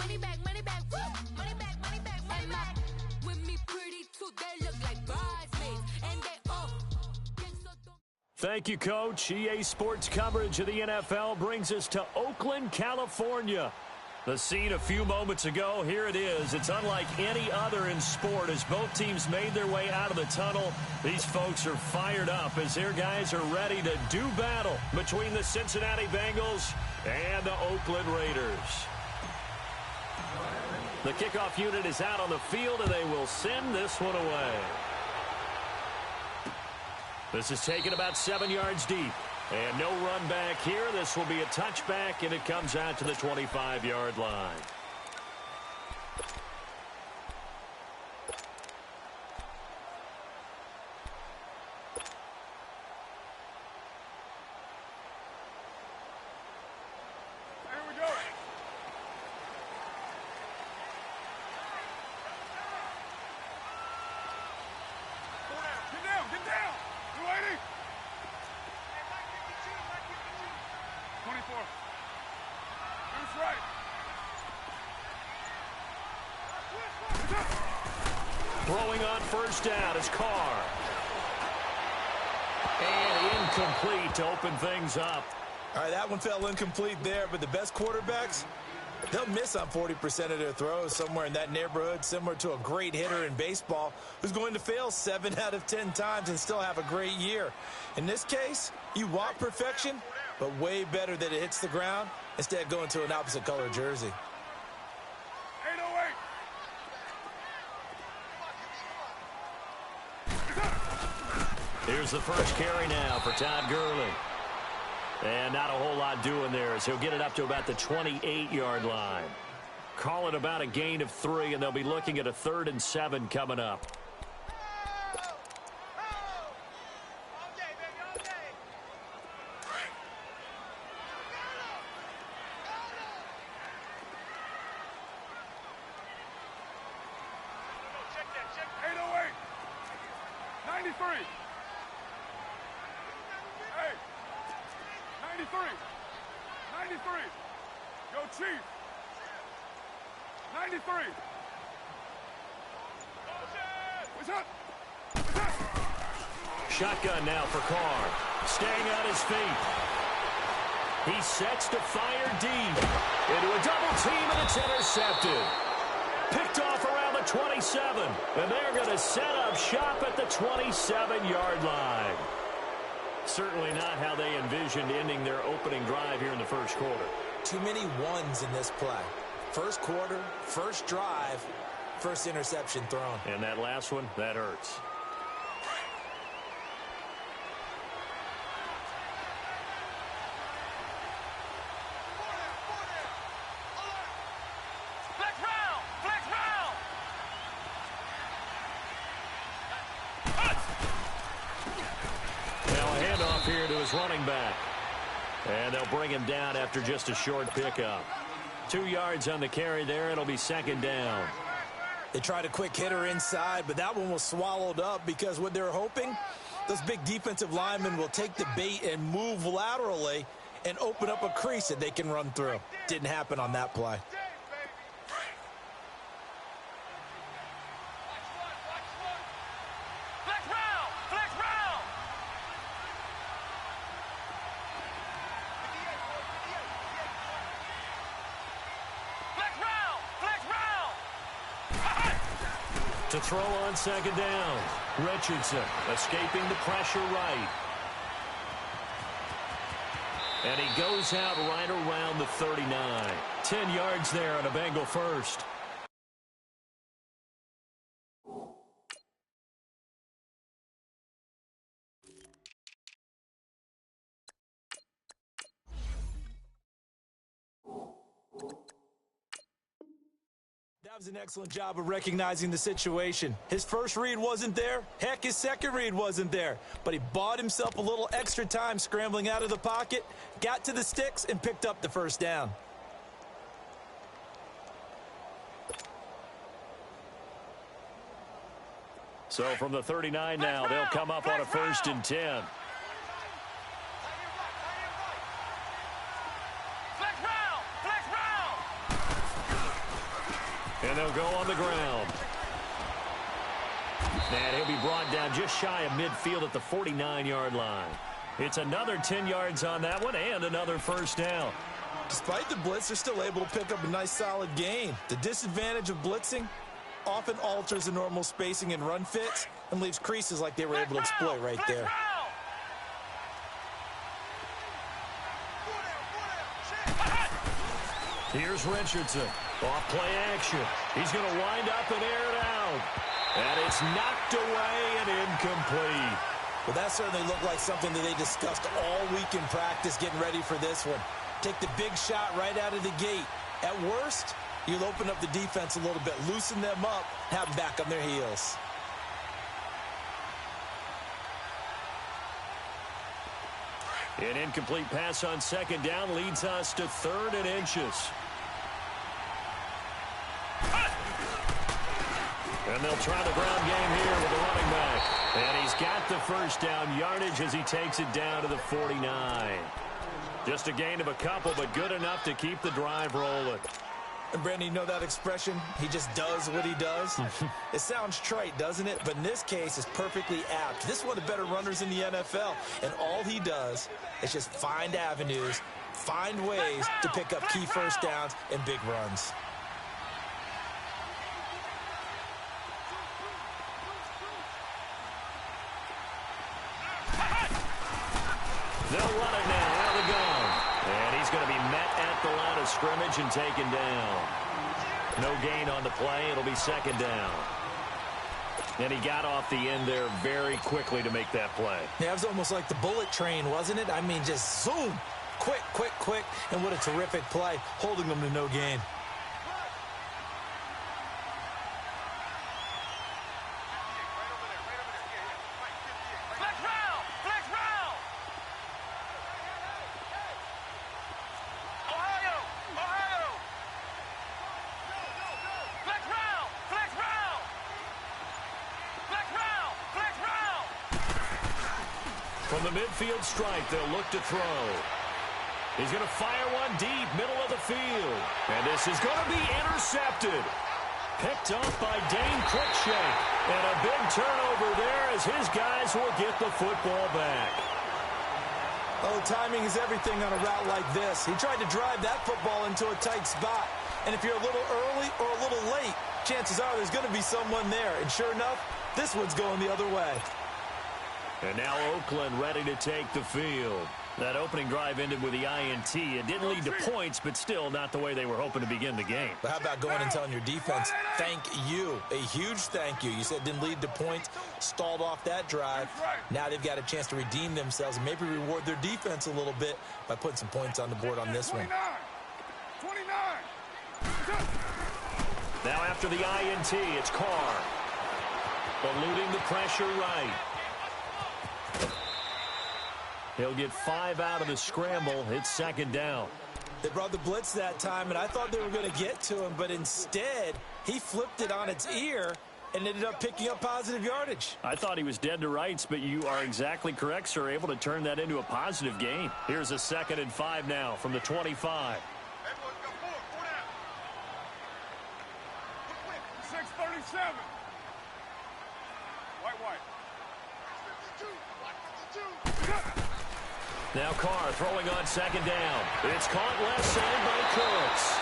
money back, woo! Money back, money back, money back. With me pretty too, they look like bridesmaids, and they all. Thank you, Coach. EA Sports coverage of the NFL brings us to Oakland, California. The scene a few moments ago, here it is. It's unlike any other in sport as both teams made their way out of the tunnel. These folks are fired up as their guys are ready to do battle between the Cincinnati Bengals and the Oakland Raiders. The kickoff unit is out on the field, and they will send this one away. This is taken about 7 yards deep. And no run back here. This will be a touchback, and it comes out to the 25-yard line. Here we go. Get down, get down. You ready? 24. That's right. Throwing on first down is Carr. And incomplete to open things up. All right, that one fell incomplete there, but the best quarterbacks, they'll miss on 40% of their throws, somewhere in that neighborhood, similar to a great hitter in baseball who's going to fail 7 out of 10 times and still have a great year. In this case, you want perfection, but way better that it hits the ground instead of going to an opposite color jersey. 808. Here's the first carry now for Todd Gurley. And not a whole lot doing there as he'll get it up to about the 28-yard line. Call it about a gain of 3, and they'll be looking at a 3rd and 7 coming up. Shotgun now for Carr. Staying on his feet. He sets to fire deep. Into a double team, and it's intercepted. Picked off around the 27. And they're going to set up shop at the 27-yard line. Certainly not how they envisioned ending their opening drive here in the first quarter. Too many ones in this play. First quarter, first drive, first interception thrown. And that last one, that hurts. Here to his running back. And they'll bring him down after just a short pickup. 2 yards on the carry there. It'll be 2nd down. They tried a quick hitter inside, but that one was swallowed up because what they're hoping, those big defensive linemen will take the bait and move laterally and open up a crease that they can run through. Didn't happen on that play. To throw on 2nd down. Richardson escaping the pressure right. And he goes out right around the 39. 10 yards there on a Bengal first. That was an excellent job of recognizing the situation. His first read wasn't there. Heck, his second read wasn't there. But he bought himself a little extra time scrambling out of the pocket, got to the sticks, and picked up the first down. So from the 39 now, they'll come up on a 1st and 10. He'll go on the ground. And he'll be brought down just shy of midfield at the 49-yard line. It's another 10 yards on that one and another first down. Despite the blitz, they're still able to pick up a nice solid gain. The disadvantage of blitzing often alters the normal spacing and run fits and leaves creases like they were able to exploit right there. Here's Richardson. Off play action. He's going to wind up and air it out. And it's knocked away and incomplete. Well, that certainly looked like something that they discussed all week in practice getting ready for this one. Take the big shot right out of the gate. At worst, you'll open up the defense a little bit, loosen them up, have them back on their heels. An incomplete pass on second down leads us to 3rd and inches. And they'll try the ground game here with the running back. And he's got the first down yardage as he takes it down to the 49. Just a gain of a couple, but good enough to keep the drive rolling. And Brandon, you know that expression? He just does what he does. It sounds trite, doesn't it? But in this case, it's perfectly apt. This is one of the better runners in the NFL. And all he does is just find avenues, find ways to pick up key first downs and big runs. They'll run it now out of the gun. And he's going to be met at the line of scrimmage and taken down. No gain on the play. It'll be second down. And he got off the end there very quickly to make that play. Yeah, it was almost like the bullet train, wasn't it? I mean, just zoom. Quick, quick, quick. And what a terrific play, holding them to no gain. From the midfield stripe, they'll look to throw. He's going to fire one deep, middle of the field. And this is going to be intercepted. Picked up by Dane Cruikshank. And a big turnover there as his guys will get the football back. Oh, timing is everything on a route like this. He tried to drive that football into a tight spot. And if you're a little early or a little late, chances are there's going to be someone there. And sure enough, this one's going the other way. And now Oakland ready to take the field. That opening drive ended with the INT. It didn't lead to points, but still not the way they were hoping to begin the game. But how about going and telling your defense, thank you, a huge thank you. You said it didn't lead to points, stalled off that drive. Now they've got a chance to redeem themselves and maybe reward their defense a little bit by putting some points on the board on this one. 29. Now after the INT, it's Carr. Eluding the pressure right. He'll get 5 out of the scramble. It's second down. They brought the blitz that time, and I thought they were going to get to him, but instead, he flipped it on its ear and ended up picking up positive yardage. I thought he was dead to rights, but you are exactly correct, sir. Able to turn that into a positive gain. Here's a 2nd and 5 now from the 25. 6:37. White. Now Carr throwing on second down. It's caught left side by Cooks.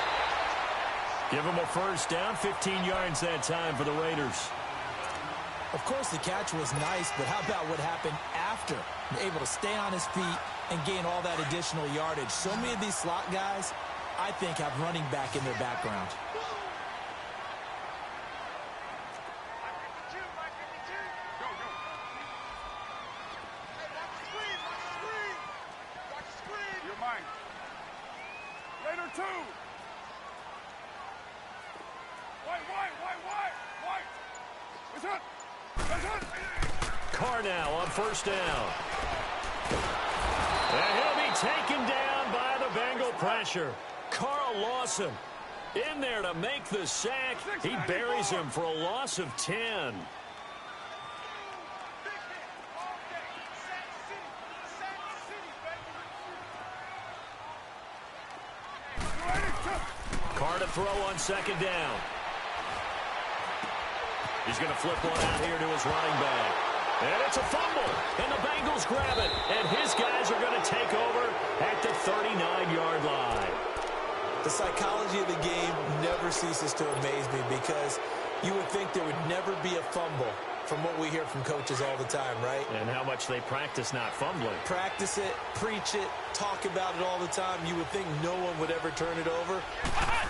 Give him a first down, 15 yards that time for the Raiders. Of course, the catch was nice, but how about what happened after? Able to stay on his feet and gain all that additional yardage. So many of these slot guys, I think, have running back in their background. Carr now on first down. And he'll be taken down by the Bengal pressure. Carl Lawson in there to make the sack. He buries him for a loss of 10. Carr to throw on second down. He's going to flip one out here to his running back. And it's a fumble, and the Bengals grab it. And his guys are going to take over at the 39-yard line. The psychology of the game never ceases to amaze me because you would think there would never be a fumble from what we hear from coaches all the time, right? And how much they practice not fumbling. Practice it, preach it, talk about it all the time. You would think no one would ever turn it over.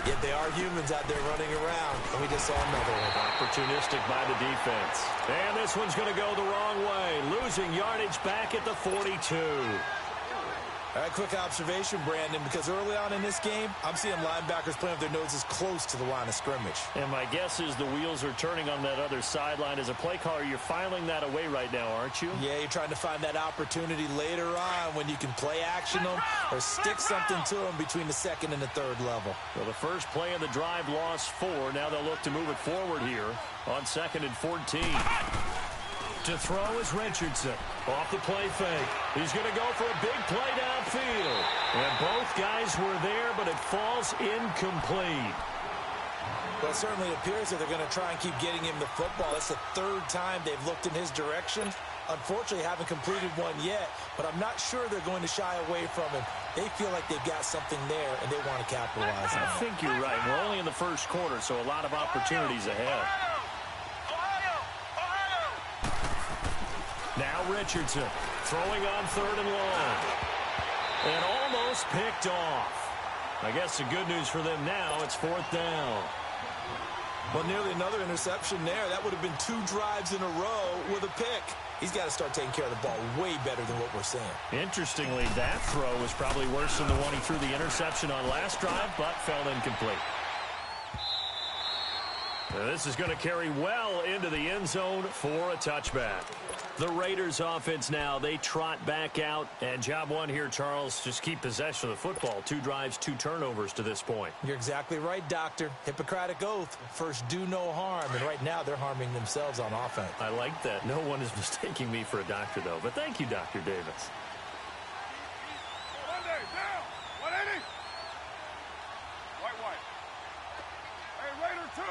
Yet they are humans out there running around, and we just saw another one. Opportunistic by the defense. And this one's going to go the wrong way. Losing yardage back at the 42. All right, quick observation, Brandon, because early on in this game, I'm seeing linebackers playing with their noses close to the line of scrimmage. And my guess is the wheels are turning on that other sideline. As a play caller, you're filing that away right now, aren't you? Yeah, you're trying to find that opportunity later on when you can play action them or stick something to them between the second and the third level. Well, the first play of the drive lost 4. Now they'll look to move it forward here on 2nd and 14. To throw is Richardson. Off the play fake. He's going to go for a big play downfield. And both guys were there, but it falls incomplete. Well, it certainly appears that they're going to try and keep getting him the football. That's the third time they've looked in his direction. Unfortunately, haven't completed one yet, but I'm not sure they're going to shy away from him. They feel like they've got something there, and they want to capitalize on it. I think you're right. We're only in the first quarter, so a lot of opportunities ahead. Now Richardson throwing on 3rd and long. And almost picked off. I guess the good news for them now, it's 4th down. Well, nearly another interception there. That would have been 2 drives in a row with a pick. He's got to start taking care of the ball way better than what we're seeing. Interestingly, that throw was probably worse than the one he threw the interception on last drive, but fell incomplete. Now, this is going to carry well into the end zone for a touchback. The Raiders offense now, they trot back out. And job one here, Charles, just keep possession of the football. 2 drives, 2 turnovers to this point. You're exactly right, Doctor. Hippocratic oath. First, do no harm. And right now, they're harming themselves on offense. I like that. No one is mistaking me for a doctor, though. But thank you, Dr. Davis. Monday, down. 180. White. Hey, Raider 2.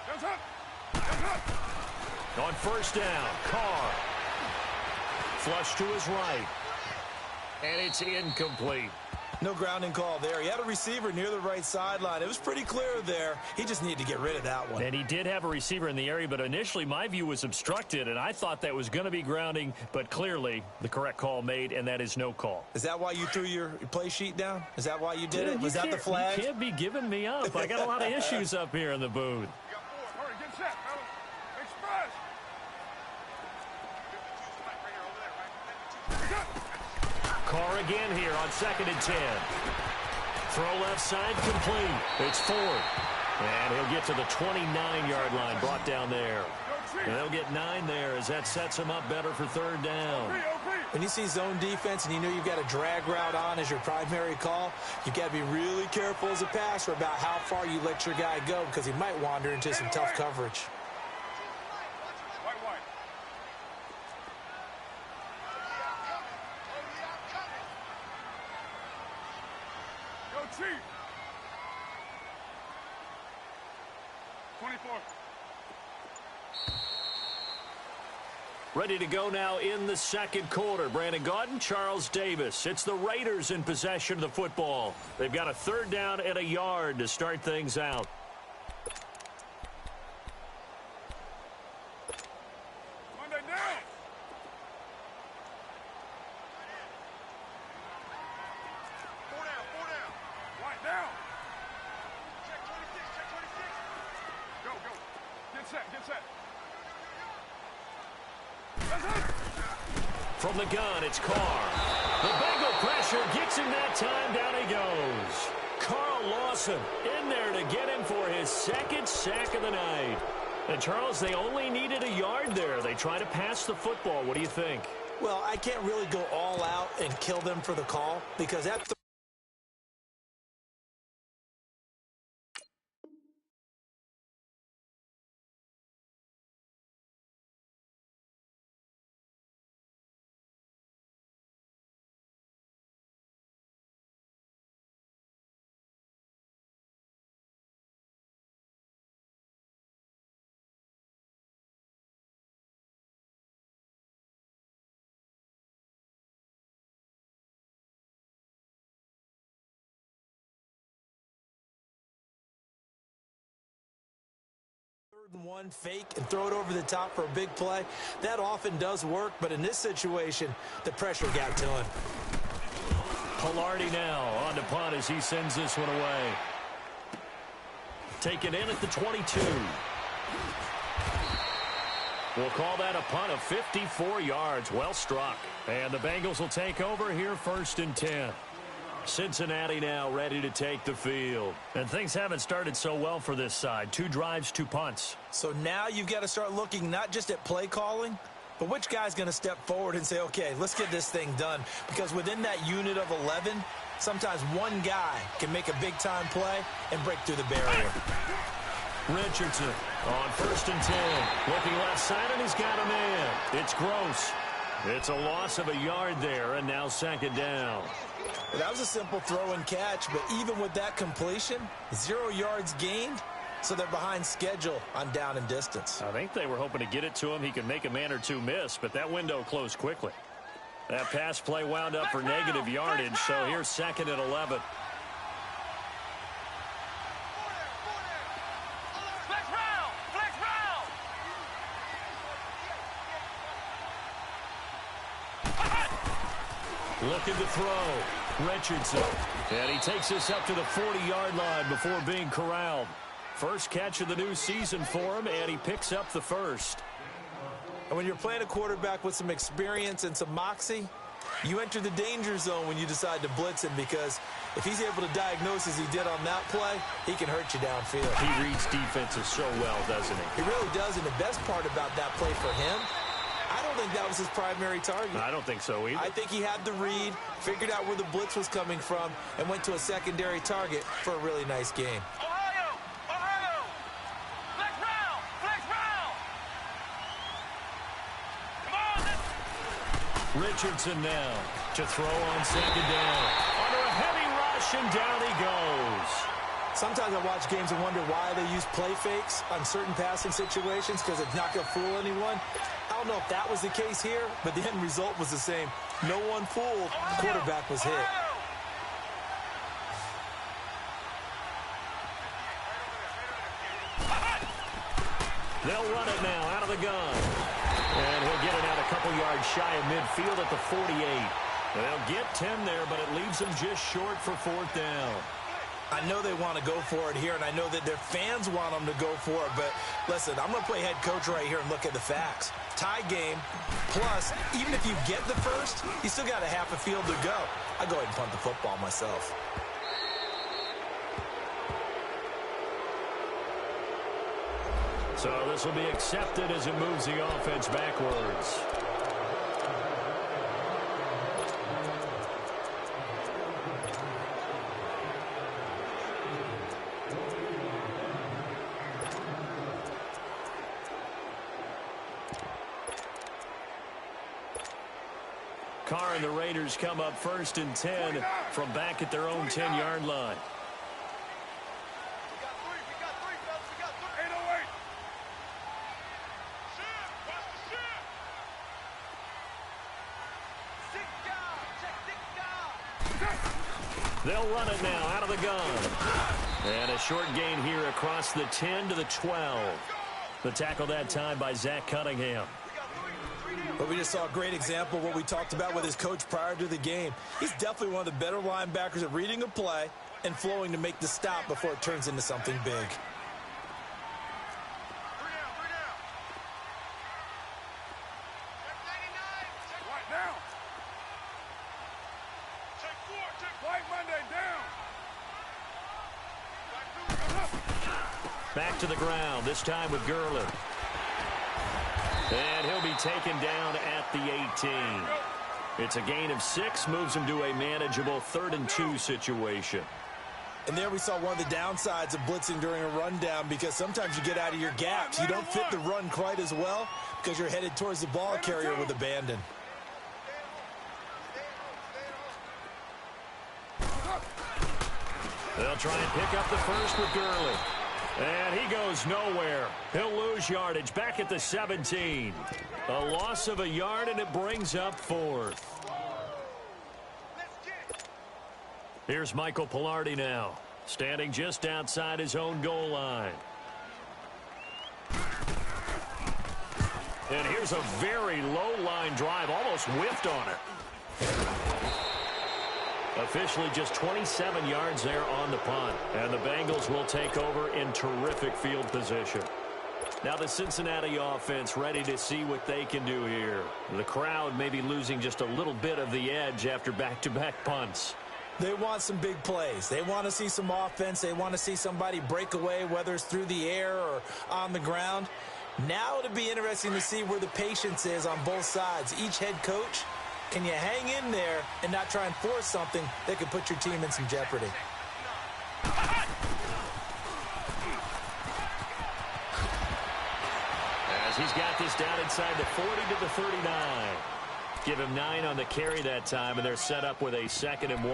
Hands up. On 1st down, Carr. Flush to his right. And it's incomplete. No grounding call there. He had a receiver near the right sideline. It was pretty clear there. He just needed to get rid of that one. And he did have a receiver in the area, but initially my view was obstructed, and I thought that was going to be grounding, but clearly the correct call made, and that is no call. Is that why you threw your play sheet down? Is that why you did it? Was that the flag? You can't be giving me up. I got a lot of issues up here in the booth. Hurry, get set, fellas. Express. Carr again here on 2nd and 10. Throw left side complete. It's Ford. And he'll get to the 29-yard line, brought down there. And they'll get 9 there as that sets him up better for 3rd down. When you see zone defense and you know you've got a drag route on as your primary call, you've got to be really careful as a passer about how far you let your guy go because he might wander into some tough coverage. White. Go, Chief. 24. Ready to go now in the 2nd quarter. Brandon Gaudin, Charles Davis. It's the Raiders in possession of the football. They've got a 3rd down and a yard to start things out. Monday, down. Four down. White, down. Check 26. Go. Get set. From the gun, it's Carr. The Bengal pressure gets him that time. Down he goes. Carl Lawson in there to get him for his 2nd sack of the night. And, Charles, they only needed a yard there. They try to pass the football. What do you think? Well, I can't really go all out and kill them for the call because that 1 fake and throw it over the top for a big play. That often does work, but in this situation, the pressure got to him. Pilardi now on to punt as he sends this one away. Taken in at the 22. We'll call that a punt of 54 yards. Well struck. And the Bengals will take over here 1st and 10. Cincinnati now ready to take the field. And things haven't started so well for this side. 2 drives, 2 punts. So now you've got to start looking not just at play calling, but which guy's going to step forward and say, okay, let's get this thing done. Because within that unit of 11, sometimes one guy can make a big-time play and break through the barrier. Richardson on 1st and 10. Looking left side, and he's got a man. It's Gross. It's a loss of a yard there, and now 2nd down. Well, that was a simple throw and catch, but even with that completion, 0 yards gained, so they're behind schedule on down and distance. I think they were hoping to get it to him. He could make a man or two miss, but that window closed quickly. That pass play wound up for negative yardage, so here's 2nd and 11. Looking to throw. Richardson. And he takes this up to the 40-yard line before being corralled. First catch of the new season for him, and he picks up the first. And when you're playing a quarterback with some experience and some moxie, you enter the danger zone when you decide to blitz him, because if he's able to diagnose as he did on that play, he can hurt you downfield. He reads defenses so well, doesn't he? He really does, and the best part about that play for him, I don't think that was his primary target. I don't think so either. I think he had the read, figured out where the blitz was coming from, and went to a secondary target for a really nice game. Richardson now to throw on 2nd down. Under a heavy rush, and down he goes. Sometimes I watch games and wonder why they use play fakes on certain passing situations, because it's not going to fool anyone. I don't know if that was the case here, but the end result was the same. No one fooled. The quarterback was hit. They'll run it now out of the gun. And he'll get it out a couple yards shy of midfield at the 48. They'll get 10 there, but it leaves them just short for 4th down. I know they want to go for it here, and I know that their fans want them to go for it, but listen, I'm going to play head coach right here and look at the facts. Tie game, plus, even if you get the first, you still got a half a field to go. I'll go ahead and punt the football myself. So this will be accepted as it moves the offense backwards. Carr and the Raiders come up 1st and 10 from back at their own 10-yard line. They'll run it now out of the gun. And a short gain here across the 10 to the 12. The tackle that time by Zach Cunningham. But we just saw a great example of what we talked about with his coach prior to the game. He's definitely one of the better linebackers at reading a play and flowing to make the stop before it turns into something big. Back to the ground, this time with Gurley. And he'll be taken down at the 18. It's a gain of 6, moves him to a manageable 3rd and 2 situation. And there we saw one of the downsides of blitzing during a rundown, because sometimes you get out of your gaps. You don't fit the run quite as well because you're headed towards the ball carrier with abandon. They'll try and pick up the first with Gurley. And he goes nowhere. He'll lose yardage back at the 17. A loss of a yard, and it brings up 4th. Here's Michael Pilardi now, standing just outside his own goal line. And here's a very low-line drive, almost whiffed on it. Officially just 27 yards there on the punt. And the Bengals will take over in terrific field position. Now the Cincinnati offense ready to see what they can do here. The crowd may be losing just a little bit of the edge after back-to-back punts. They want some big plays. They want to see some offense. They want to see somebody break away, whether it's through the air or on the ground. Now it'll be interesting to see where the patience is on both sides. Each head coach, can you hang in there and not try and force something that could put your team in some jeopardy? As he's got this down inside the 40 to the 39. Give him 9 on the carry that time, and they're set up with a 2nd and 1.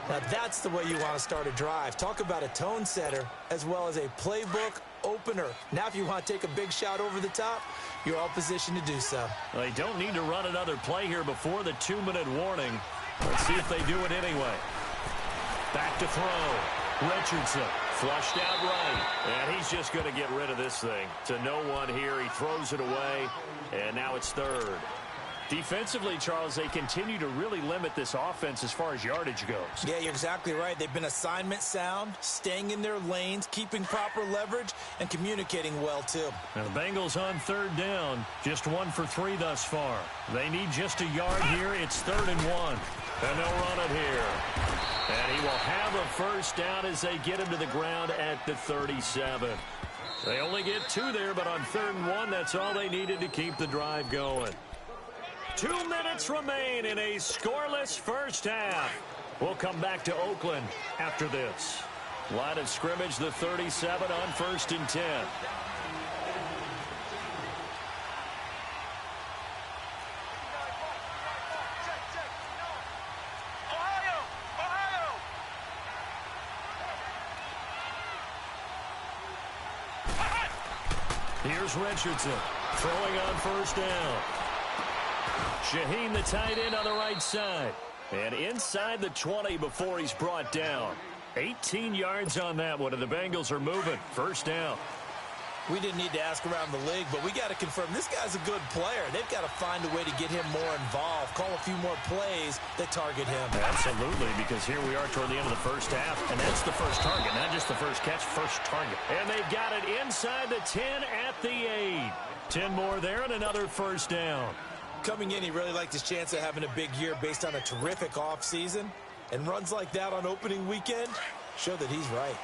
Now that's the way you want to start a drive. Talk about a tone setter as well as a playbook opener. Now if you want to take a big shot over the top, you're all positioned to do so. They don't need to run another play here before the 2-minute warning. Let's see if they do it anyway. Back to throw. Richardson flushed out right. And he's just going to get rid of this thing. To no one here. He throws it away. And now it's 3rd. Defensively, Charles, they continue to really limit this offense as far as yardage goes. Yeah, you're exactly right. They've been assignment sound, staying in their lanes, keeping proper leverage, and communicating well, too. Now the Bengals on 3rd down, just 1 for 3 thus far. They need just a yard here. It's 3rd and 1. And they'll run it here. And he will have a first down as they get him to the ground at the 37. They only get 2 there, but on 3rd and 1, that's all they needed to keep the drive going. 2 minutes remain in a scoreless first half. We'll come back to Oakland after this. Line of scrimmage, the 37 on 1st and 10. Here's Richardson throwing on 1st down. Shaheen, the tight end, on the right side. And inside the 20 before he's brought down. 18 yards on that one, and the Bengals are moving. 1st down. We didn't need to ask around the league, but we got to confirm this guy's a good player. They've got to find a way to get him more involved, call a few more plays that target him. Absolutely, because here we are toward the end of the first half, and that's the first target, not just the first catch, first target. And they've got it inside the 10 at the 8. 10 more there and another 1st down. Coming in, he really liked his chance of having a big year based on a terrific offseason. And runs like that on opening weekend show that he's right.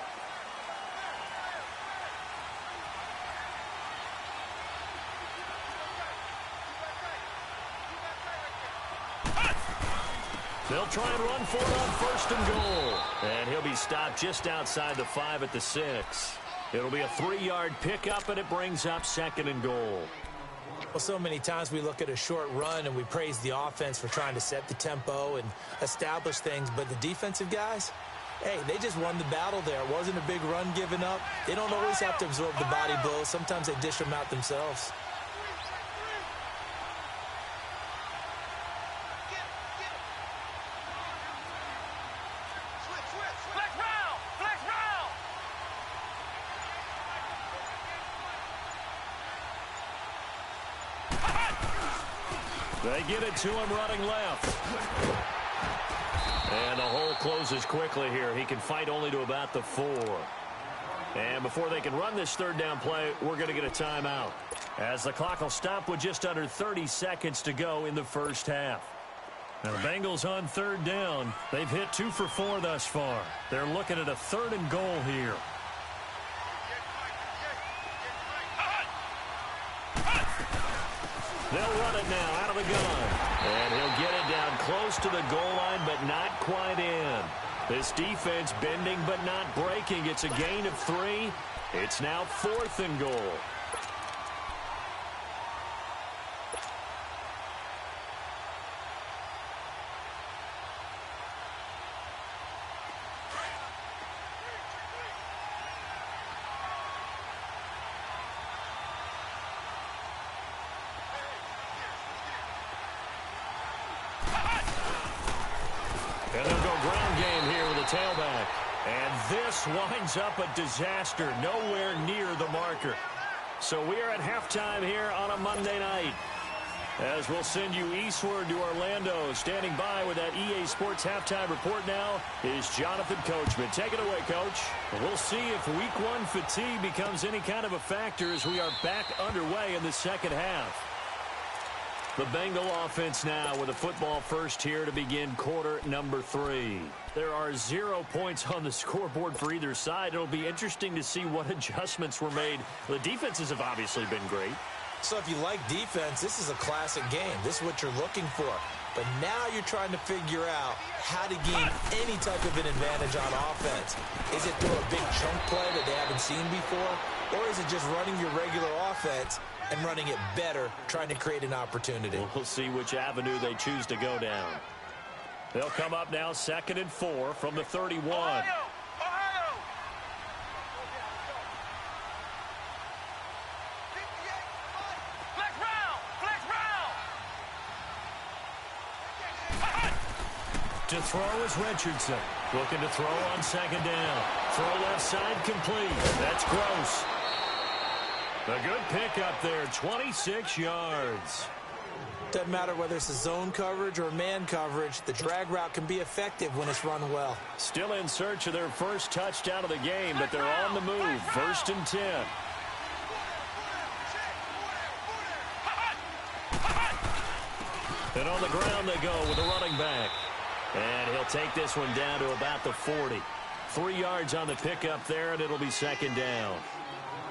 They'll try and run for it on 1st and goal. And he'll be stopped just outside the 5 at the 6. It'll be a 3-yard pickup, and it brings up 2nd and goal. Well, so many times we look at a short run and we praise the offense for trying to set the tempo and establish things, but the defensive guys, hey, they just won the battle there. It wasn't a big run given up. They don't always have to absorb the body blows. Sometimes they dish them out themselves. They get it to him running left. And the hole closes quickly here. He can fight only to about the 4. And before they can run this 3rd down play, we're going to get a timeout, as the clock will stop with just under 30 seconds to go in the first half. Now the Bengals on 3rd down. They've hit 2 for 4 thus far. They're looking at a 3rd and goal here. They'll run it now out of the gun. And he'll get it down close to the goal line, but not quite in. This defense bending but not breaking. It's a gain of 3. It's now 4th and goal. And they'll go ground game here with a tailback. And this winds up a disaster, nowhere near the marker. So we are at halftime here on a Monday night. As we'll send you eastward to Orlando. Standing by with that EA Sports halftime report now is Jonathan Coachman. Take it away, Coach. We'll see if week one fatigue becomes any kind of a factor as we are back underway in the second half. The Bengal offense now with a football first here to begin quarter number 3. There are 0 points on the scoreboard for either side. It'll be interesting to see what adjustments were made. The defenses have obviously been great. So if you like defense, this is a classic game. This is what you're looking for. But now you're trying to figure out how to gain any type of an advantage on offense. Is it through a big chunk play that they haven't seen before? Or is it just running your regular offense and running it better, trying to create an opportunity? We'll see which avenue they choose to go down. They'll come up now 2nd and 4 from the 31. To throw is Richardson. Looking to throw on 2nd down. Throw left side complete. That's Gross. A good pickup there, 26 yards. Doesn't matter whether it's a zone coverage or man coverage, the drag route can be effective when it's run well. Still in search of their first touchdown of the game, but they're on the move. 1st and 10. And on the ground they go with the running back. And he'll take this one down to about the 40. 3 yards on the pickup there, and it'll be 2nd down.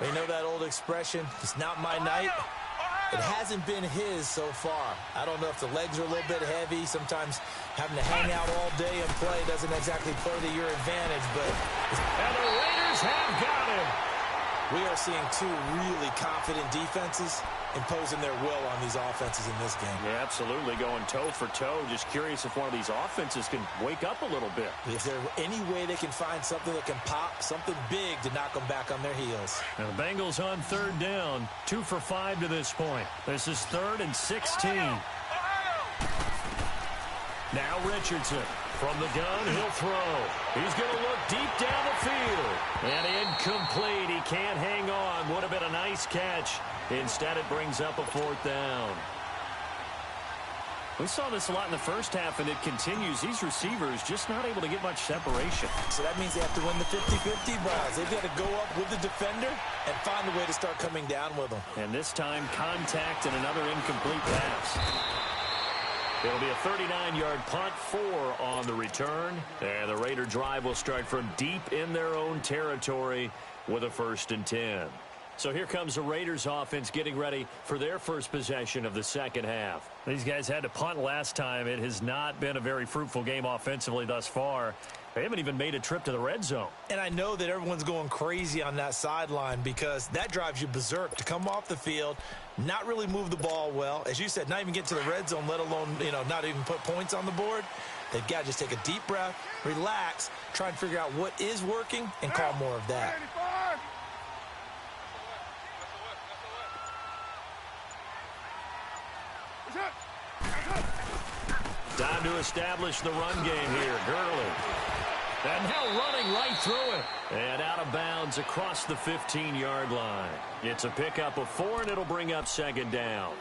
You know that old expression, it's not my night? It hasn't been his so far. I don't know if the legs are a little bit heavy. Sometimes having to hang out all day and play doesn't exactly play to your advantage. But and the Raiders have got him. We are seeing 2 really confident defenses imposing their will on these offenses in this game. Yeah, absolutely, going toe for toe. Just curious if one of these offenses can wake up a little bit. If there's any way they can find something that can pop, something big to knock them back on their heels. Now the Bengals on 3rd down, 2 for 5 to this point. This is 3rd and 16. Now Richardson. From the gun, he'll throw. He's going to look deep down the field. And incomplete. He can't hang on. Would have been a nice catch. Instead, it brings up a 4th down. We saw this a lot in the first half, and it continues. These receivers just not able to get much separation. So that means they have to win the 50-50 balls. They've got to go up with the defender and find a way to start coming down with them. And this time, contact and another incomplete pass. It'll be a 39-yard punt, 4 on the return. And the Raider drive will start from deep in their own territory with a 1st and 10. So here comes the Raiders offense getting ready for their first possession of the second half. These guys had to punt last time. It has not been a very fruitful game offensively thus far. They haven't even made a trip to the red zone. And I know that everyone's going crazy on that sideline because that drives you berserk to come off the field, not really move the ball well. As you said, not even get to the red zone, let alone, not even put points on the board. They've got to just take a deep breath, relax, try and figure out what is working and call more of that. Time to establish the run game here. Gurley. And now running right through it. And out of bounds across the 15-yard line. It's a pickup of 4, and it'll bring up 2nd down.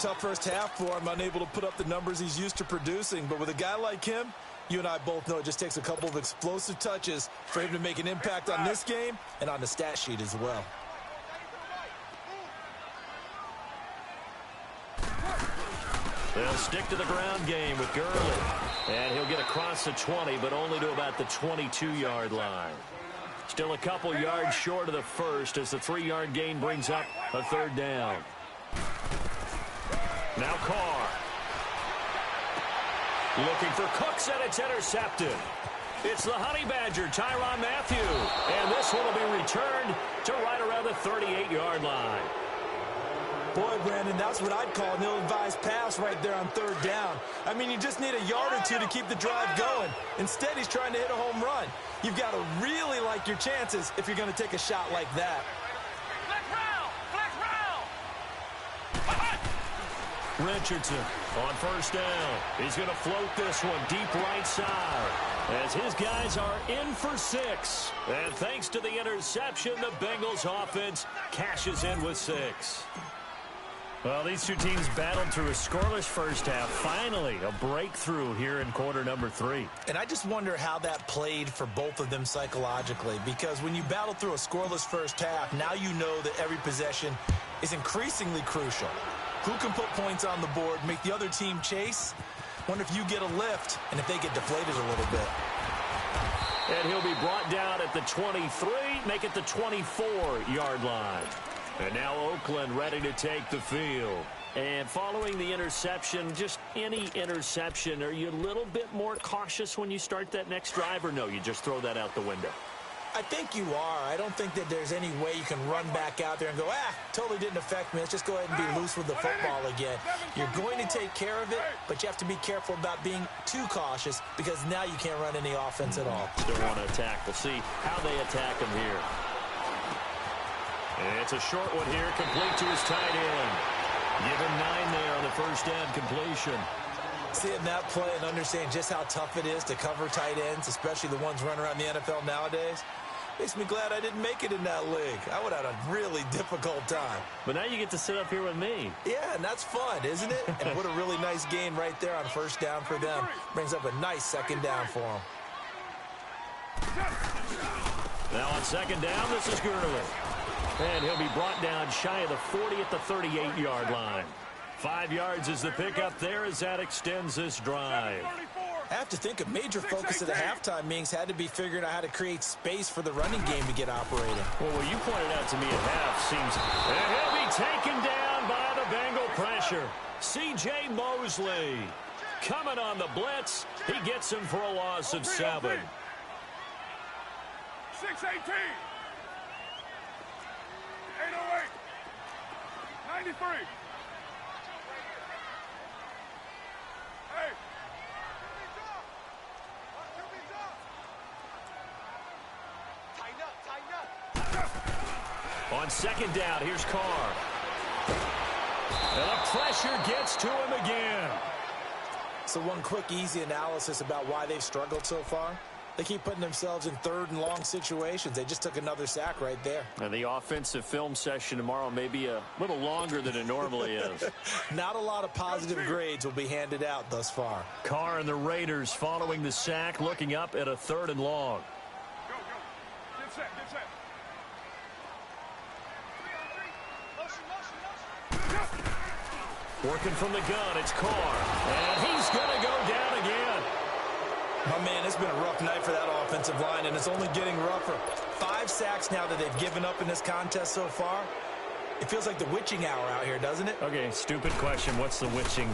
Tough first half for him, unable to put up the numbers he's used to producing. But with a guy like him, you and I both know it just takes a couple of explosive touches for him to make an impact on this game and on the stat sheet as well. They'll stick to the ground game with Gurley. And he'll get across the 20, but only to about the 22-yard line. Still a couple yards short of the first as the 3-yard gain brings up a 3rd down. Now Carr. Looking for Cooks, and it's intercepted. It's the Honey Badger, Tyrann Mathieu. And this one will be returned to right around the 38-yard line. Boy, Brandon, that's what I'd call an ill-advised pass right there on 3rd down. I mean, you just need a yard or 2 to keep the drive going. Instead, he's trying to hit a home run. You've got to really like your chances if you're going to take a shot like that. Richardson on 1st down. He's going to float this one deep right side. as his guys are in for 6. And thanks to the interception, the Bengals offense cashes in with 6. Well, these two teams battled through a scoreless first half. Finally, a breakthrough here in quarter number 3. And I just wonder how that played for both of them psychologically, because when you battle through a scoreless first half, now you know that every possession is increasingly crucial. Who can put points on the board, make the other team chase? Wonder if you get a lift and if they get deflated a little bit. And he'll be brought down at the 23, make it the 24-yard line. And now Oakland ready to take the field. And following the interception, just any interception, are you a little bit more cautious when you start that next drive, or no, you just throw that out the window? I think you are. I don't think that there's any way you can run back out there and go, totally didn't affect me. Let's just go ahead and be loose with the football again. You're going to take care of it, but you have to be careful about being too cautious because now you can't run any offense at all. Still want to attack. We'll see how they attack him here. And it's a short one here, complete to his tight end. Give him 9 there on the first down completion. Seeing that play and understanding just how tough it is to cover tight ends, especially the ones running around the NFL nowadays, makes me glad I didn't make it in that league. I would have had a really difficult time. But now you get to sit up here with me. Yeah, and that's fun, isn't it? And what a really nice gain right there on first down for them. Brings up a nice second down for them. Now on second down, this is Gurley. And he'll be brought down shy of the 40 at the 38-yard line. 5 yards is the pickup there as that extends this drive. I have to think a major focus of the halftime meetings had to be figuring out how to create space for the running game to get operating. Well, what you pointed out to me at half seems... And he'll be taken down by the Bengal pressure. C.J. Mosley coming on the blitz. He gets him for a loss of 7. 618. 808. 93. Hey. Tighten up. On second down, here's Carr. And the pressure gets to him again. So one quick, easy analysis about why they've struggled so far. They keep putting themselves in third and long situations. They just took another sack right there. And the offensive film session tomorrow may be a little longer than it normally is. Not a lot of positive grades will be handed out thus far. Carr and the Raiders following the sack, looking up at a 3rd and long. Go. Get set. Working from the gun, it's Carr. And he's going to go down again. My man, it's been a rough night for that offensive line, and it's only getting rougher. 5 sacks now that they've given up in this contest so far. It feels like the witching hour out here, doesn't it? Okay, stupid question. What's the witching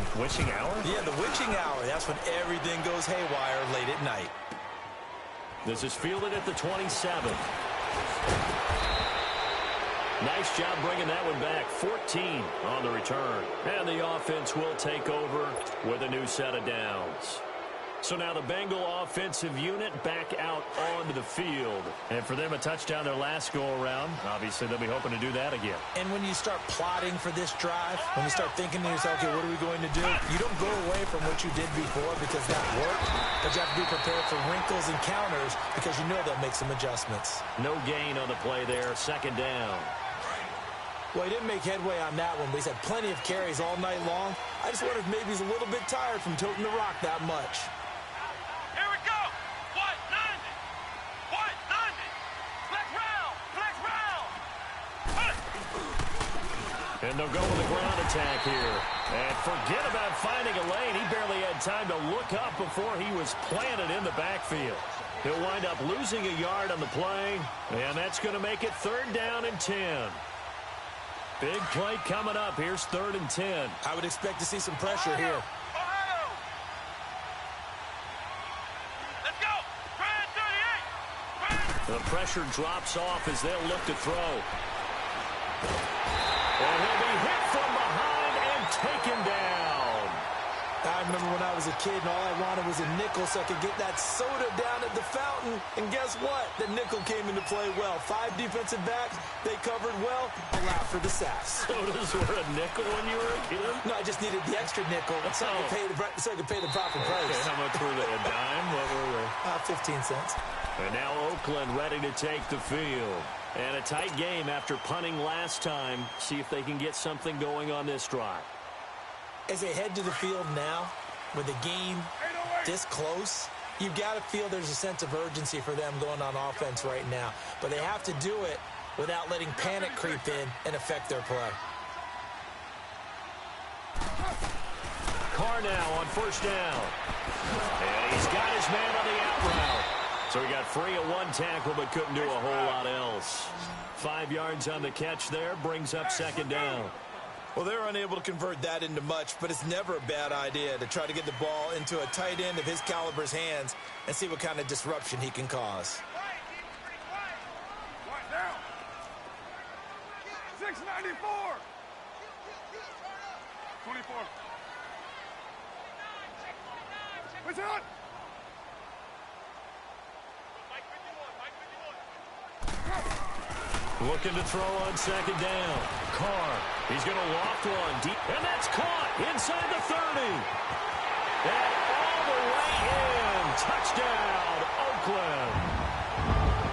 hour? Yeah, the witching hour. That's when everything goes haywire late at night. This is fielded at the 27. Nice job bringing that one back. 14 on the return. And the offense will take over with a new set of downs. So now the Bengal offensive unit back out onto the field. And for them, a touchdown their last go-around. Obviously, they'll be hoping to do that again. And when you start plotting for this drive, when you start thinking to yourself, okay, what are we going to do? You don't go away from what you did before because that worked, but you have to be prepared for wrinkles and counters because you know they'll make some adjustments. No gain on the play there. Second down. Well, he didn't make headway on that one, but he's had plenty of carries all night long. I just wonder if maybe he's a little bit tired from toting the rock that much. And they'll go with a ground attack here. And forget about finding a lane. He barely had time to look up before he was planted in the backfield. He'll wind up losing a yard on the play. And that's going to make it 3rd down and 10. Big play coming up. Here's 3rd and 10. I would expect to see some pressure here. Let's go. Brand 38. The pressure drops off as they'll look to throw. And he'll be hit from behind and taken down. I remember when I was a kid and all I wanted was a nickel so I could get that soda down at the fountain. And guess what? The nickel came into play well. 5 defensive backs, they covered well. Allow for the sacks. Sodas were a nickel when you were a kid? No, I just needed the extra nickel so I could pay the proper price. Okay, how much were they? A dime? What were they? 15 cents. And now Oakland ready to take the field. And a tight game after punting last time. See if they can get something going on this drive. As they head to the field now, with the game this close, you've got to feel there's a sense of urgency for them going on offense right now. But they have to do it without letting panic creep in and affect their play. Carr now on first down. And he's got his man on the out route. So he got free of 1 tackle but couldn't do a whole lot else. 5 yards on the catch there, brings up second down. Well, they're unable to convert that into much, but it's never a bad idea to try to get the ball into a tight end of his caliber's hands and see what kind of disruption he can cause. 694. 24. What's on? Looking to throw on second down. Carr, he's going to loft one deep, and that's caught inside the 30. And all the way in. Touchdown, Oakland.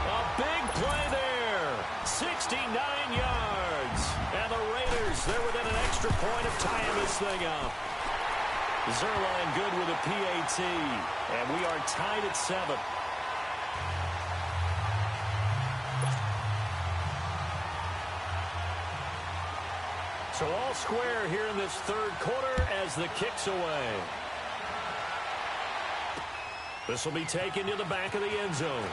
A big play there. 69 yards. And the Raiders, they're within an extra point of tying this thing up. Zerline good with a PAT. And we are tied at 7. So all square here in this third quarter as the kick's away. This will be taken to the back of the end zone.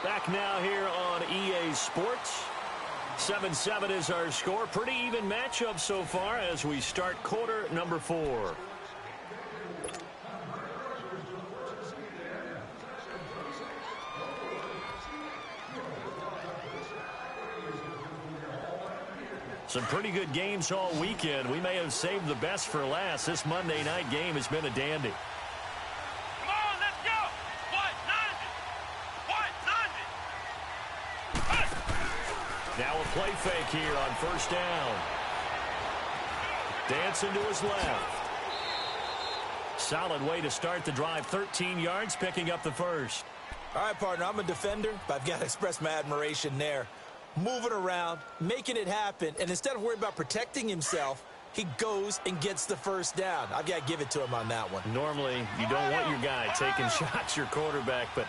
Back now here on EA Sports. 7-7 is our score. Pretty even matchup so far as we start quarter number 4. Some pretty good games all weekend. We may have saved the best for last. This Monday night game has been a dandy. Come on, let's go. What? 90. Now a play fake here on first down. Dancing to his left. Solid way to start the drive. 13 yards, picking up the first. All right, partner, I'm a defender, but I've got to express my admiration there. Moving around, making it happen, and instead of worrying about protecting himself, he goes and gets the first down. I've got to give it to him on that one. Normally, you don't want your guy taking shots, your quarterback, but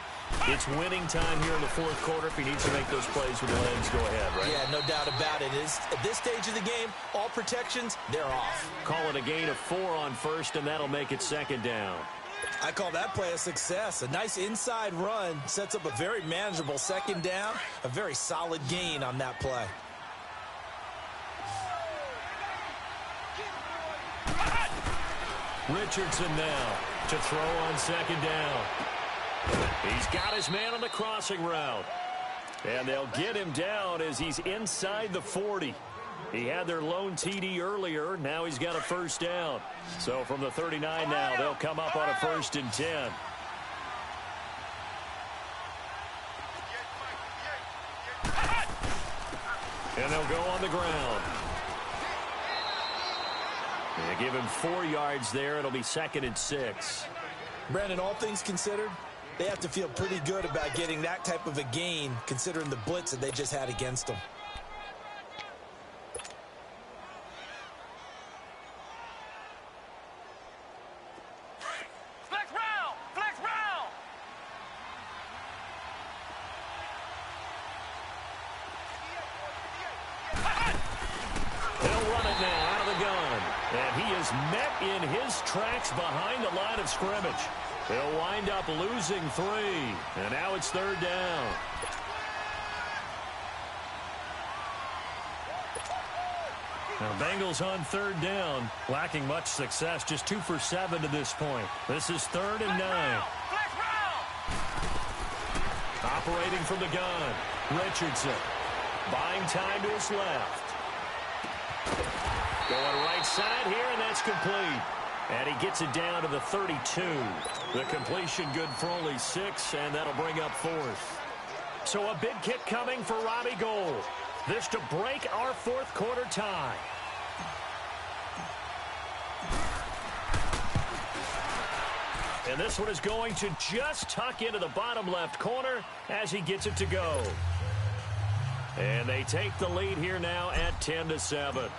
it's winning time here in the fourth quarter. If he needs to make those plays with the legs, go ahead, right? Yeah, no doubt about it. At this stage of the game, all protections, they're off. Call it a gain of 4 on first, and that'll make it second down. I call that play a success. A nice inside run sets up a very manageable second down. A very solid gain on that play. Richardson now to throw on second down. He's got his man on the crossing route. And they'll get him down as he's inside the 40. He had their lone TD earlier. Now he's got a first down. So from the 39 now, they'll come up on a 1st and 10. And they'll go on the ground. They give him 4 yards there. It'll be 2nd and 6. Brandon, all things considered, they have to feel pretty good about getting that type of a gain considering the blitz that they just had against them. Met in his tracks behind the line of scrimmage. They'll wind up losing 3. And now it's 3rd down. Now Bengals on 3rd down. Lacking much success. Just 2 for 7 to this point. This is 3rd and 9. Operating from the gun. Richardson. Buying time to his left. Going right side here, and that's complete. And he gets it down to the 32. The completion good for only 6, and that'll bring up 4th. So a big kick coming for Robbie Gould. This to break our 4th quarter tie. And this one is going to just tuck into the bottom left corner as he gets it to go. And they take the lead here now at 10-7.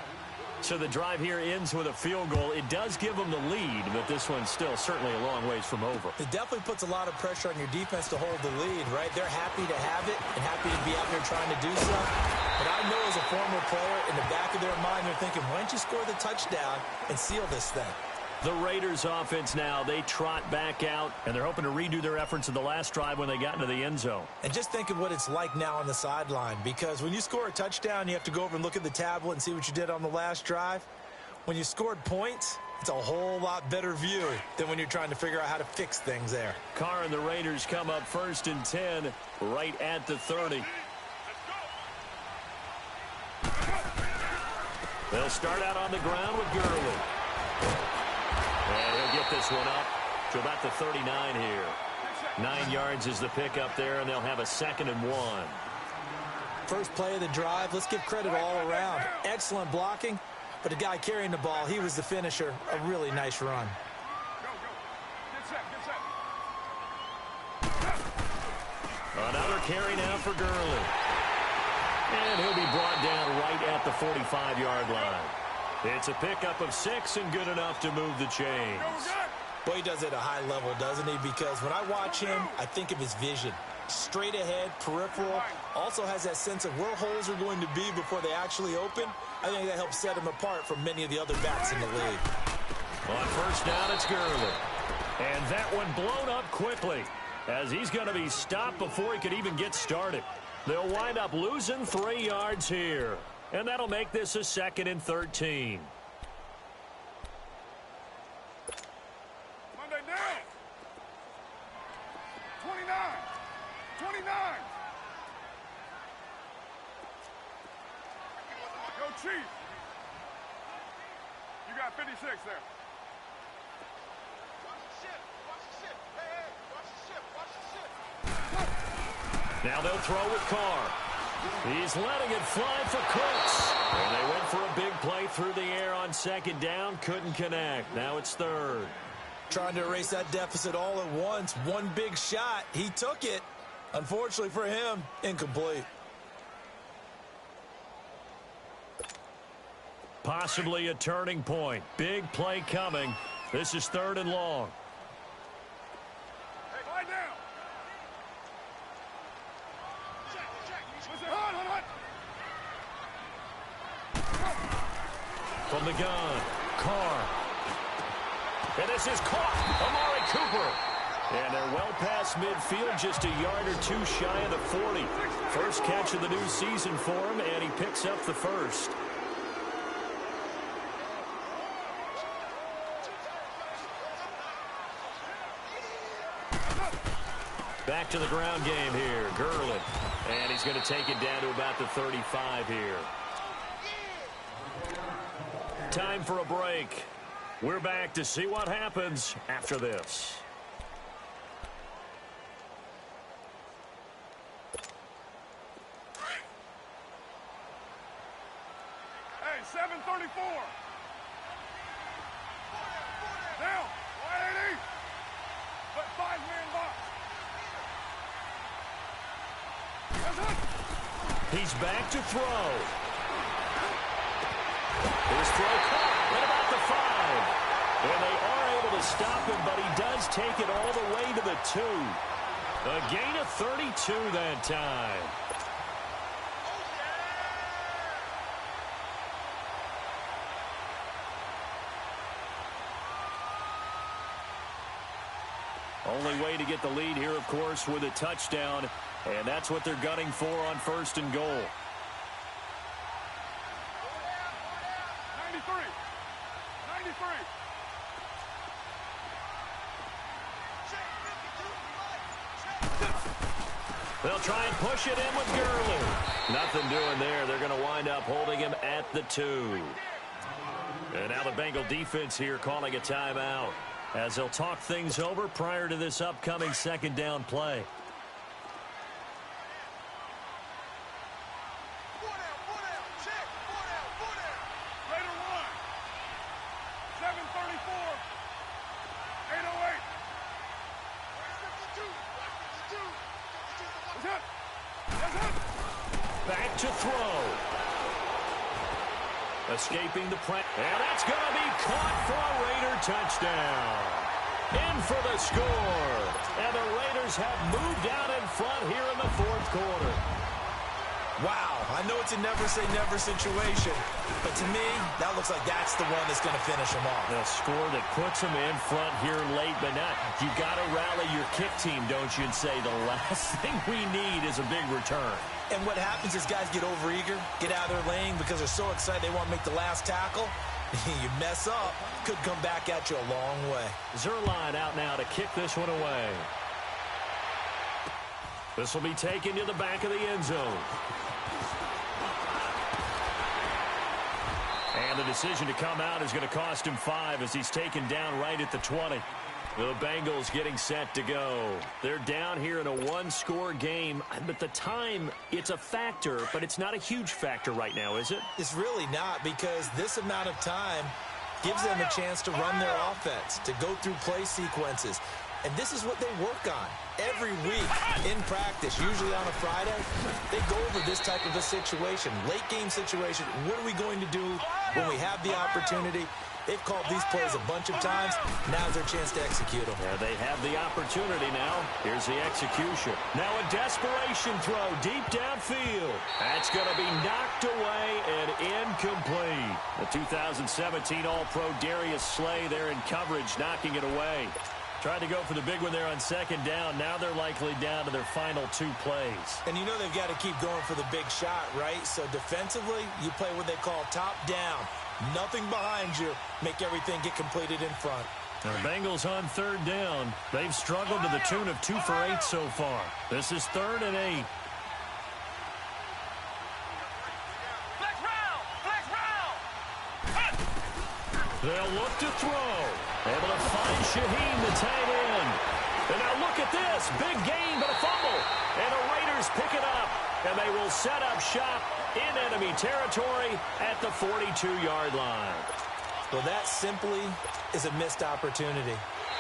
So the drive here ends with a field goal. It does give them the lead, but this one's still certainly a long ways from over. It definitely puts a lot of pressure on your defense to hold the lead, right? They're happy to have it and happy to be out there trying to do something. But I know as a former player, in the back of their mind, they're thinking, why don't you score the touchdown and seal this thing? The Raiders offense now, they trot back out, and they're hoping to redo their efforts in the last drive when they got into the end zone. And just think of what it's like now on the sideline, because when you score a touchdown, you have to go over and look at the tablet and see what you did on the last drive. When you scored points, it's a whole lot better view than when you're trying to figure out how to fix things there. Carr and the Raiders come up 1st and 10 right at the 30. They'll start out on the ground with Gurley. And he'll get this one up to about the 39 here. 9 yards is the pickup there, and they'll have a 2nd and 1. First play of the drive, let's give credit all around. Excellent blocking, but the guy carrying the ball, he was the finisher. A really nice run. Another carry now for Gurley. And he'll be brought down right at the 45-yard line. It's a pickup of 6 and good enough to move the chains. Boy, he does it at a high level, doesn't he? Because when I watch him, I think of his vision. Straight ahead, peripheral. Also has that sense of where holes are going to be before they actually open. I think that helps set him apart from many of the other backs in the league. On first down, it's Gurley. And that one blown up quickly as he's going to be stopped before he could even get started. They'll wind up losing 3 yards here. And that'll make this a 2nd and 13. Monday down. 29. 29. Go Chief. You got 56 there. Watch the ship. Watch the ship. Hey, watch the ship. Watch the ship. Now they'll throw with Carr. He's letting it fly for Cooks. And they went for a big play through the air on 2nd down. Couldn't connect. Now it's 3rd. Trying to erase that deficit all at once. One big shot. He took it. Unfortunately for him, incomplete. Possibly a turning point. Big play coming. This is 3rd and long. Hey, lie down. From the gun, Carr. And this is caught. Amari Cooper. And they're well past midfield, just a yard or 2 shy of the 40. First catch of the new season for him, and he picks up the first. Back to the ground game here. Gurley. And he's going to take it down to about the 35 here. Time for a break. We're back to see what happens after this. Hey, 7:34. Down. 180. But 5-man box. He's back to throw. His throw caught at about the 5. And they are able to stop him, but he does take it all the way to the 2. A gain of 32 that time. Only way to get the lead here, of course, with a touchdown. And that's what they're gunning for on 1st and goal. 93. 93. They'll try and push it in with Gurley. Nothing doing there. They're going to wind up holding him at the 2. And now the Bengal defense here calling a timeout as they'll talk things over prior to this upcoming second down play. Back to throw. Escaping the press. And that's going to be caught for a Raider touchdown. In for the score. And the Raiders have moved out in front here in the fourth quarter. Wow, I know it's a never-say-never situation, but to me, that looks like that's the one that's going to finish them off. The score that puts them in front here late, but not. You got to rally your kick team, don't you, and say the last thing we need is a big return. And what happens is guys get overeager, get out of their lane because they're so excited they want to make the last tackle. You mess up, could come back at you a long way. Zerline out now to kick this one away. This will be taken to the back of the end zone. And the decision to come out is going to cost him 5 as he's taken down right at the 20. The Bengals getting set to go. They're down here in a one-score game, but the time, it's a factor, but it's not a huge factor right now, is it? It's really not, because this amount of time gives them a chance to run their offense, to go through play sequences. And this is what they work on every week in practice, usually on a Friday. They go over this type of a situation, late-game situation. What are we going to do when we have the opportunity? They've called these plays a bunch of times. Now's their chance to execute them. Yeah, they have the opportunity now. Here's the execution. Now a desperation throw deep downfield. That's going to be knocked away and incomplete. The 2017 All-Pro Darius Slay there in coverage, knocking it away. Tried to go for the big one there on second down. Now they're likely down to their final 2 plays. And you know they've got to keep going for the big shot, right? So defensively, you play what they call top down. Nothing behind you. Make everything get completed in front. The Bengals on third down. They've struggled to the tune of 2 for 8 so far. This is 3rd and 8. They'll look to throw. Able to find Shaheen, the tight end. And now look at this. Big gain, but a fumble. And the Raiders pick it up. And they will set up shop in enemy territory at the 42-yard line. Well, that simply is a missed opportunity.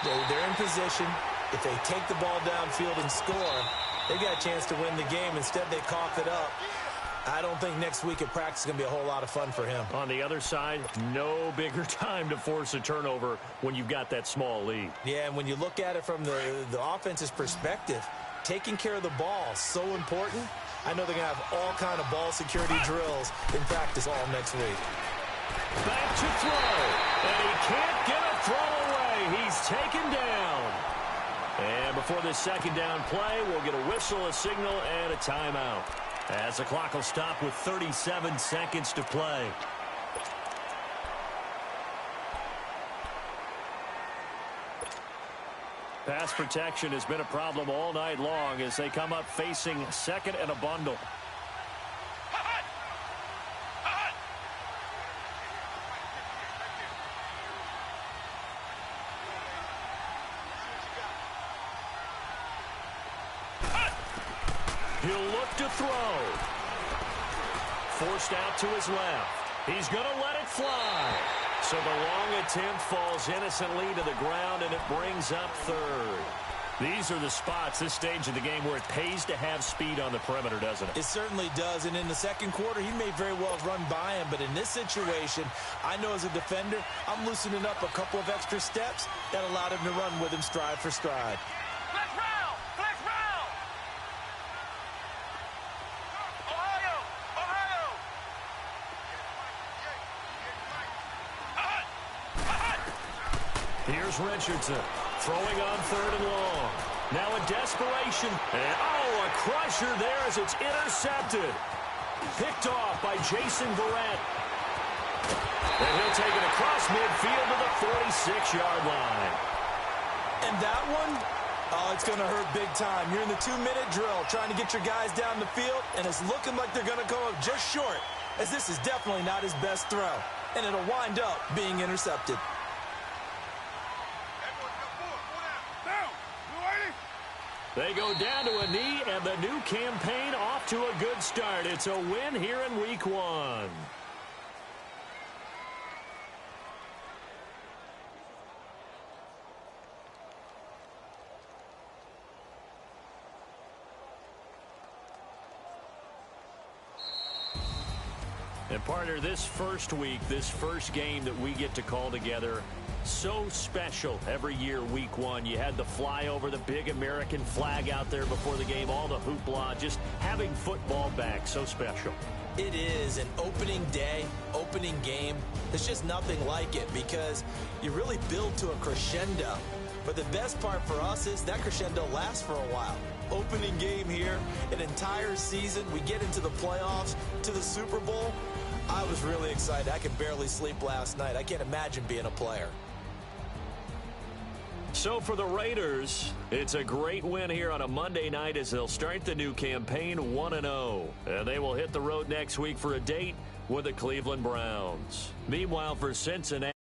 They're in position. If they take the ball downfield and score, they got a chance to win the game. Instead, they cough it up. I don't think next week at practice is going to be a whole lot of fun for him. On the other side, no bigger time to force a turnover when you've got that small lead. Yeah, and when you look at it from the offense's perspective, taking care of the ball is so important. I know they're going to have all kind of ball security drills in practice all next week. Back to throw, and he can't get a throw away. He's taken down. And before this second down play, we'll get a whistle, a signal, and a timeout, as the clock will stop with 37 seconds to play. Pass protection has been a problem all night long as they come up facing second and a bundle. He'll look to throw. Forced out to his left. He's going to let it fly. So the long attempt falls innocently to the ground, and it brings up 3rd. These are the spots, this stage of the game, where it pays to have speed on the perimeter, doesn't it? It certainly does, and in the second quarter, he may very well have run by him, but in this situation, I know as a defender, I'm loosening up a couple of extra steps that allowed him to run with him stride for stride. Flex round! Flex round! Ohio! Ohio! Here's Richardson throwing on 3rd and long. Now a desperation. And a crusher there as it's intercepted. Picked off by Jason Verrett. And he'll take it across midfield to the 46-yard line. And that one, it's going to hurt big time. You're in the 2-minute drill trying to get your guys down the field, and it's looking like they're going to go up just short, as this is definitely not his best throw. and it'll wind up being intercepted. They go down to a knee, and the new campaign off to a good start. It's a win here in Week 1. And partner, this first week, this first game that we get to call together, so special every year, Week 1. You had the flyover, the big American flag out there before the game, all the hoopla, just having football back, so special. It is an opening day, opening game. There's just nothing like it because you really build to a crescendo. But the best part for us is that crescendo lasts for a while. Opening game here, an entire season. We get into the playoffs, to the Super Bowl. I was really excited. I could barely sleep last night. I can't imagine being a player. So for the Raiders, it's a great win here on a Monday night as they'll start the new campaign 1-0. And they will hit the road next week for a date with the Cleveland Browns. Meanwhile, for Cincinnati,